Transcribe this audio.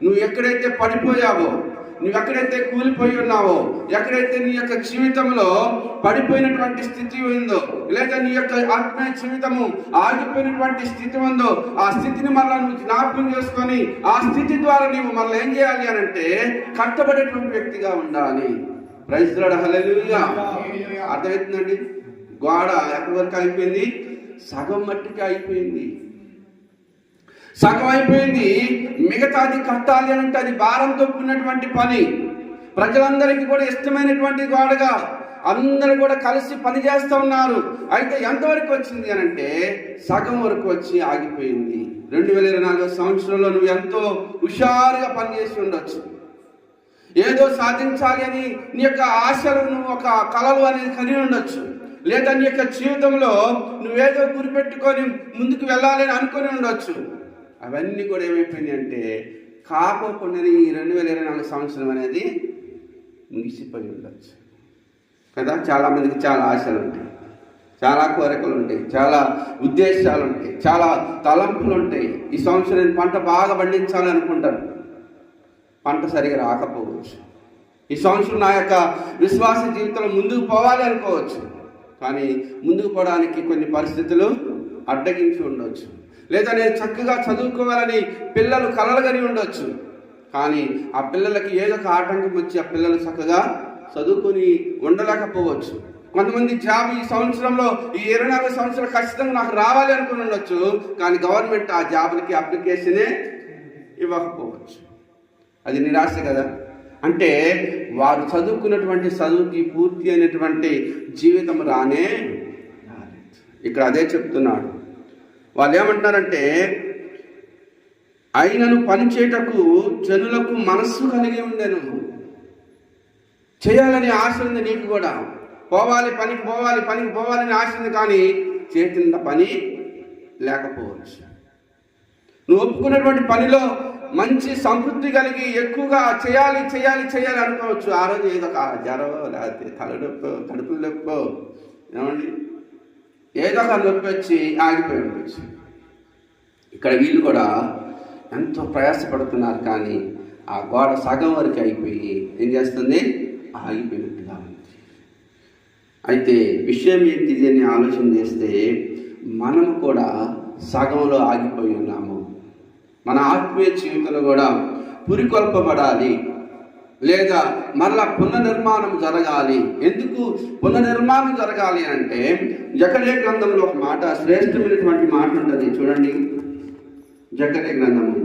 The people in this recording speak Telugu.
నువ్వు ఎక్కడైతే పడిపోయావో, నువ్వు ఎక్కడైతే కూలిపోయి ఉన్నావో, ఎక్కడైతే నీ యొక్క జీవితంలో పడిపోయినటువంటి స్థితి ఉందో, లేదా నీ యొక్క ఆత్మీయ జీవితము ఆగిపోయినటువంటి స్థితి ఉందో, ఆ స్థితిని మళ్ళీ నువ్వు జ్ఞాపకం చేసుకొని ఆ స్థితి ద్వారా నువ్వు మళ్ళీ ఏం చేయాలి అని అంటే కట్టబడేటువంటి వ్యక్తిగా ఉండాలి. ప్రైజ్ లార్డ్, హల్లెలూయా. అర్థమవుతుందండి? గోడ ఎక్కడి వరకు అయిపోయింది? సగం మట్టికి అయిపోయింది, సగం అయిపోయింది. మిగతాది కట్టాలి అని అంటే అది భారంతో కూడినటువంటి పని. ప్రజలందరికీ కూడా ఇష్టమైనటువంటి గోడగా అందరూ కూడా కలిసి పని చేస్తూ ఉన్నారు. అయితే ఎంతవరకు వచ్చింది అని అంటే సగం వరకు వచ్చి ఆగిపోయింది. 2024 సంవత్సరంలో నువ్వు ఎంతో హుషారుగా పనిచేసి ఉండొచ్చు. ఏదో సాధించాలి అని నీ యొక్క ఆశలు, నువ్వు ఒక కలలు అనేది కలిగి ఉండొచ్చు. లేదా నీ యొక్క జీవితంలో నువ్వేదో గురిపెట్టుకొని ముందుకు వెళ్ళాలని అనుకుని ఉండొచ్చు. అవన్నీ కూడా ఏమైపోయినాయి అంటే కాకోకుండా ఈ 2024 సంవత్సరం అనేది ముగిసిపోయి ఉండొచ్చు కదా. చాలామందికి చాలా ఆశలు ఉంటాయి, చాలా కోరికలు ఉంటాయి, చాలా ఉద్దేశాలు ఉంటాయి, చాలా తలంపులు ఉంటాయి. ఈ సంవత్సరం పంట బాగా పండించాలి అనుకుంటారు, పంట సరిగా రాకపోవచ్చు. ఈ సంవత్సరం నా యొక్క విశ్వాస జీవితంలో ముందుకు పోవాలి అనుకోవచ్చు, కానీ ముందుకు పోవడానికి కొన్ని పరిస్థితులు అడ్డగించి ఉండొచ్చు. లేదా నేను చక్కగా చదువుకోవాలని పిల్లలు కలలుగని ఉండొచ్చు, కానీ ఆ పిల్లలకి ఏదో ఒక ఆటంకం వచ్చి ఆ పిల్లలు చక్కగా చదువుకొని ఉండలేకపోవచ్చు. కొంతమంది జాబ్ ఈ సంవత్సరంలో, ఈ 24 సంవత్సరాలు ఖచ్చితంగా నాకు రావాలి అనుకుని ఉండొచ్చు, కానీ గవర్నమెంట్ ఆ జాబ్లకి అప్లికేషనే ఇవ్వకపోవచ్చు. అది నిరాశ కదా. అంటే వారు చదువుకున్నటువంటి చదువుకి పూర్తి అయినటువంటి జీవితం రానే రాలేదు. ఇక్కడ అదే చెప్తున్నాడు. వాళ్ళు ఏమంటున్నారంటే అయినను పనిచేయటకు జనులకు మనస్సు కలిగి ఉండెను. చేయాలని ఆశ ఉంది నీకు కూడా, పోవాలి పనికి పోవాలని ఆశ ఉంది, కానీ చేతిన పని లేకపోవచ్చు. నువ్వు ఒప్పుకున్నటువంటి పనిలో మంచి సంతృప్తి కలిగి ఎక్కువగా చేయాలి అనుకోవచ్చు. ఆ రోజు ఏదో ఒక జ్వరం, లేకపోతే తలనొప్పో, కడుపుల నొప్పో, ఏమండి ఏదో ఒక నొప్పి వచ్చి ఆగిపోయి ఉండొచ్చు. ఇక్కడ వీళ్ళు కూడా ఎంతో ప్రయాసపడుతున్నారు, కానీ ఆ గోడ సగం వరకు అయిపోయి ఏం చేస్తుంది? ఆగిపోయినట్టుగా ఉంది. అయితే విషయం ఏంటిది అని ఆలోచన చేస్తే మనం కూడా సగంలో ఆగిపోయి ఉన్నాము. మన ఆత్మీయ జీవితంలో కూడా పురికొల్పబడాలి, లేదా మరలా పునర్నిర్మాణం జరగాలి. ఎందుకు పునర్నిర్మాణం జరగాలి అంటే జకర్యా గ్రంథంలో ఒక మాట, శ్రేష్టమైనటువంటి మాట ఉంటుంది చూడండి. జకర్యా గ్రంథము